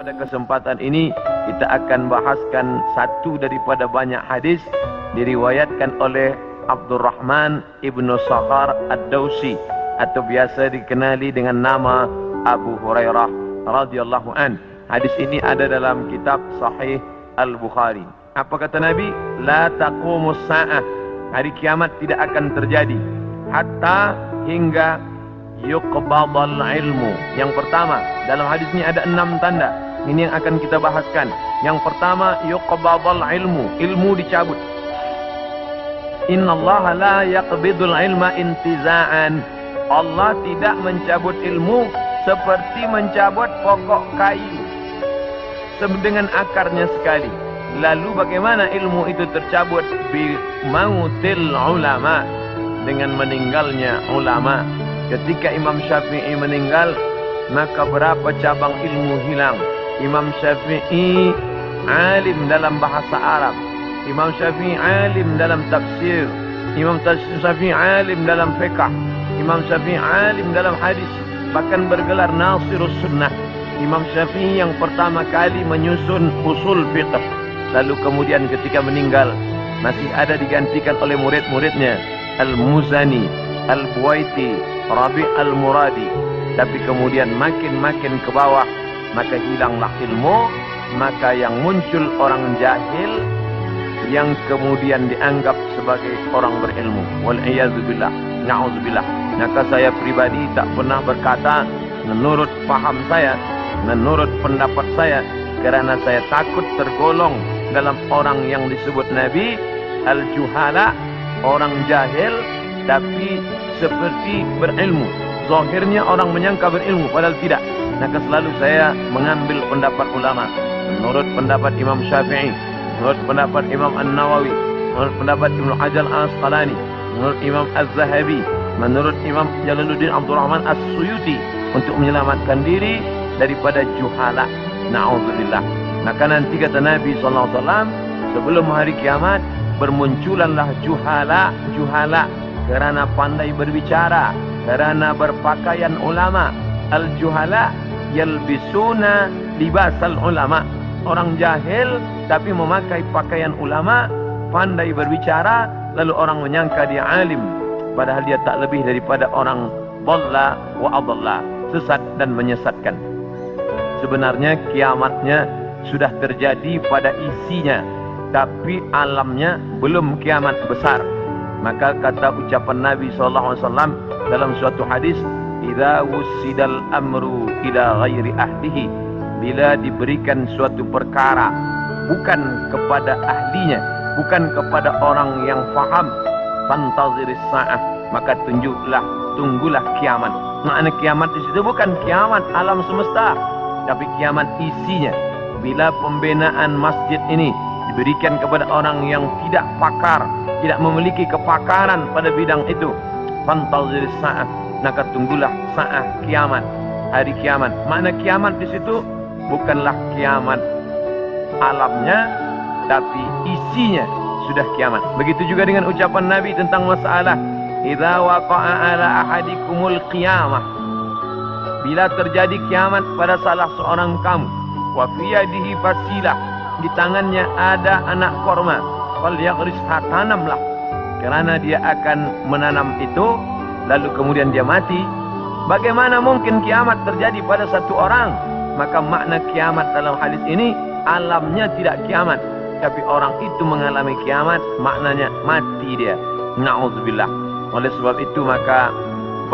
Pada kesempatan ini kita akan bahaskan satu daripada banyak hadis diriwayatkan oleh Abdurrahman ibnu Sakhar ad-Dawsi atau biasa dikenali dengan nama Abu Hurairah radhiyallahu an. Hadis ini ada dalam kitab Sahih Al-Bukhari. Apa kata Nabi? La taqumus sa'ah. Hari kiamat tidak akan terjadi hatta hingga yuqbadal ilmu. Yang pertama, dalam hadis ini ada 6 tanda. Ini yang akan kita bahaskan. Yang pertama, yuqbadal ilmu. Ilmu dicabut. Innallaha la yaqbidul ilma intiza'an. Allah tidak mencabut ilmu seperti mencabut pokok kayu dengan akarnya sekali. Lalu bagaimana ilmu itu tercabut? Bi mautil ulama, dengan meninggalnya ulama. Ketika Imam Syafi'i meninggal, maka berapa cabang ilmu hilang. Imam Syafi'i alim dalam bahasa Arab, Imam Syafi'i alim dalam tafsir, Imam Syafi'i alim dalam fiqh, Imam Syafi'i alim dalam hadis, bahkan bergelar Nasirus Sunnah. Imam Syafi'i yang pertama kali menyusun usul fiqh. Lalu kemudian ketika meninggal, masih ada digantikan oleh murid-muridnya, Al-Muzani, Al-Buwaiti, Rabi' Al-Muradi. Tapi kemudian makin ke bawah, maka hilanglah ilmu. Maka yang muncul orang jahil yang kemudian dianggap sebagai orang berilmu. Wal'iyadzubillah, na'udzubillah. Maka saya pribadi tak pernah berkata menurut faham saya, menurut pendapat saya, kerana saya takut tergolong dalam orang yang disebut Nabi al-juhala, orang jahil tapi seperti berilmu. Zahirnya orang menyangka berilmu padahal tidak. Maka selalu saya mengambil pendapat ulama. Menurut pendapat Imam Syafi'i, menurut pendapat Imam An-Nawawi, menurut pendapat Ibnu Hajar Al-Asqalani, menurut Imam Az-Zahabi, menurut Imam Jalaluddin Abdul Rahman As-Suyuti, untuk menyelamatkan diri daripada juhala. Na'udzubillah. Maka nanti kata Nabi SAW, sebelum hari kiamat bermunculanlah juhala kerana pandai berbicara, kerana berpakaian ulama. Al-juhala yalbisuna libasal ulama. Orang jahil tapi memakai pakaian ulama, pandai berbicara, lalu orang menyangka dia alim, padahal dia tak lebih daripada orang dhalla wa adalla, sesat dan menyesatkan. Sebenarnya kiamatnya sudah terjadi pada isinya, tapi alamnya belum kiamat besar. Maka kata ucapan Nabi SAW dalam suatu hadis, idza wussidal amru ila ghairi ahlihi, bila diberikan suatu perkara bukan kepada ahlinya, bukan kepada orang yang faham, fantaziris sa'ah, maka tunggulah kiamat. Makna kiamat di situ bukan kiamat alam semesta, tapi kiamat isinya. Bila pembinaan masjid ini diberikan kepada orang yang tidak pakar, tidak memiliki kepakaran pada bidang itu, fantaziris sa'ah, maka tunggulah sa'ah, kiamat, hari kiamat. Makna kiamat di situ bukanlah kiamat alamnya, tapi isinya sudah kiamat. Begitu juga dengan ucapan Nabi tentang masalah idza waqa'a ala ahadikumul qiyamah, bila terjadi kiamat pada salah seorang kamu, wa fi yadihi fasilah, di tangannya ada anak korma, fal yaghrisha, tanamlah, kerana dia akan menanam itu, lalu kemudian dia mati. Bagaimana mungkin kiamat terjadi pada satu orang? Maka makna kiamat dalam hadis ini alamnya tidak kiamat, tapi orang itu mengalami kiamat, maknanya mati dia. Na'udzubillah. Oleh sebab itu maka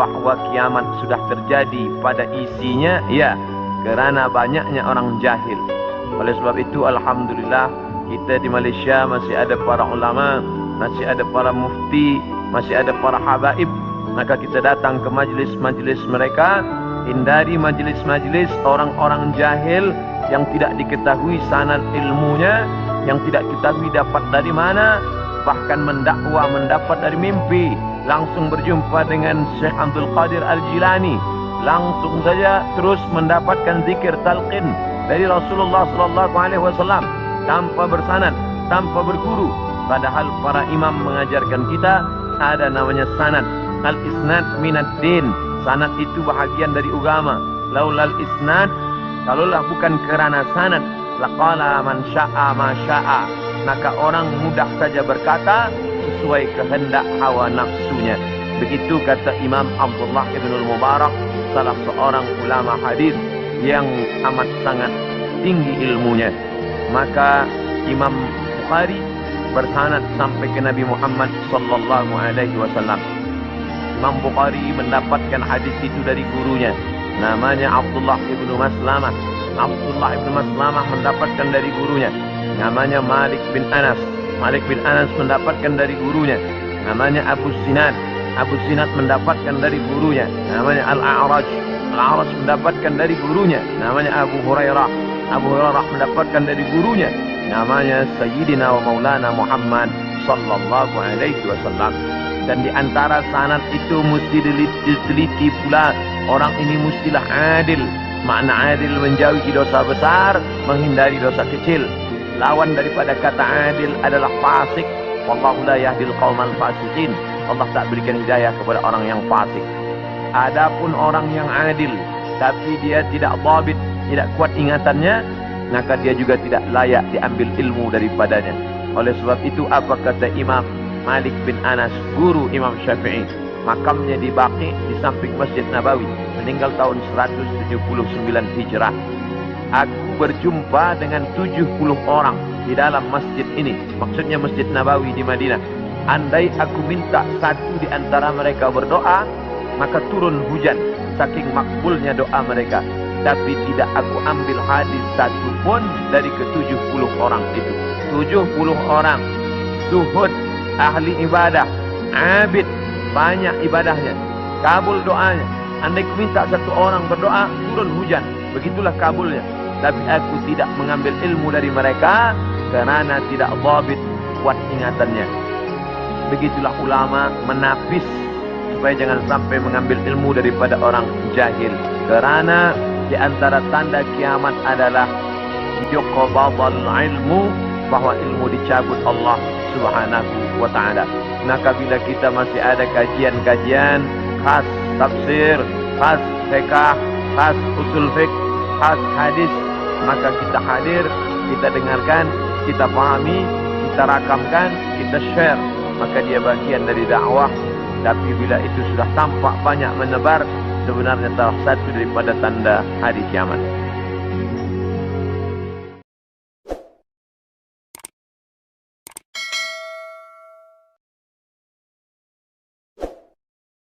bahwa kiamat sudah terjadi pada isinya, ya, kerana banyaknya orang jahil. Oleh sebab itu alhamdulillah kita di Malaysia masih ada para ulama, masih ada para mufti, masih ada para habaib. Maka kita datang ke majlis-majlis mereka, hindari majlis-majlis orang-orang jahil yang tidak diketahui sanad ilmunya, yang tidak diketahui dapat dari mana, bahkan mendakwa mendapat dari mimpi. Langsung berjumpa dengan Syekh Abdul Qadir Al-Jilani, langsung saja terus mendapatkan zikir talqin dari Rasulullah SAW tanpa bersanad, tanpa berguru. Padahal para imam mengajarkan kita ada namanya sanad. Al-isnad minad din, sanad itu bahagian dari agama. Laulal isnad Kalaulah bukan kerana sanad, laqala man syaa ma syaa, maka orang mudah saja berkata sesuai kehendak hawa nafsunya. Begitu kata Imam Abdullah ibn al-Mubarak, salah seorang ulama hadis yang amat sangat tinggi ilmunya. Maka Imam Bukhari bersanad sampai ke Nabi Muhammad sallallahu alaihi wasallam. Imam Bukhari mendapatkan hadis itu dari gurunya, namanya Abdullah ibn Maslamah. Abdullah ibn Maslamah mendapatkan dari gurunya, namanya Malik bin Anas. Malik bin Anas mendapatkan dari gurunya, namanya Abu Zinad. Abu Zinad mendapatkan dari gurunya, namanya Al-A'raj. Al-A'raj mendapatkan dari gurunya, namanya Abu Hurairah. Abu Hurairah mendapatkan dari gurunya, namanya Sayyidina wa Maulana Muhammad sallallahu alaihi wasallam. Dan di antara sanad itu mesti diteliti pula, orang ini mestilah adil. Makna adil menjauhi dosa besar, menghindari dosa kecil. Lawan daripada kata adil adalah fasik. Wallahu la yahdil qaumal fasiqin. Allah tak berikan hidayah kepada orang yang fasik. Adapun orang yang adil tapi dia tidak dhabit, tidak kuat ingatannya, maka dia juga tidak layak diambil ilmu daripadanya. Oleh sebab itu apa kata Imam Malik bin Anas, guru Imam Syafi'i? Makamnya di Baqi di samping Masjid Nabawi, meninggal tahun 179 Hijrah. Aku berjumpa dengan 70 orang di dalam masjid ini, maksudnya Masjid Nabawi di Madinah. Andai aku minta satu di antara mereka berdoa, maka turun hujan saking makbulnya doa mereka. Tapi tidak aku ambil hadis satu pun dari ke-70 orang itu. 70 orang zuhud, ahli ibadah, abid, banyak ibadahnya, kabul doanya. Andai aku minta satu orang berdoa, turun hujan, begitulah kabulnya. Tapi aku tidak mengambil ilmu dari mereka kerana tidak dhabit, kuat ingatannya. Begitulah ulama menapis supaya jangan sampai mengambil ilmu daripada orang jahil. Kerana di antara tanda kiamat adalah yuqbadul ilmu, bahwa ilmu dicabut Allah Subhanahu wa taala. Maka bila kita masih ada kajian-kajian khas tafsir, khas fiqh, khas usul fiqh, khas hadis, maka kita hadir, kita dengarkan, kita pahami, kita rakamkan, kita share. Maka dia bagian dari dakwah. Tapi bila itu sudah tampak banyak menebar, sebenarnya salah satu daripada tanda hari kiamat.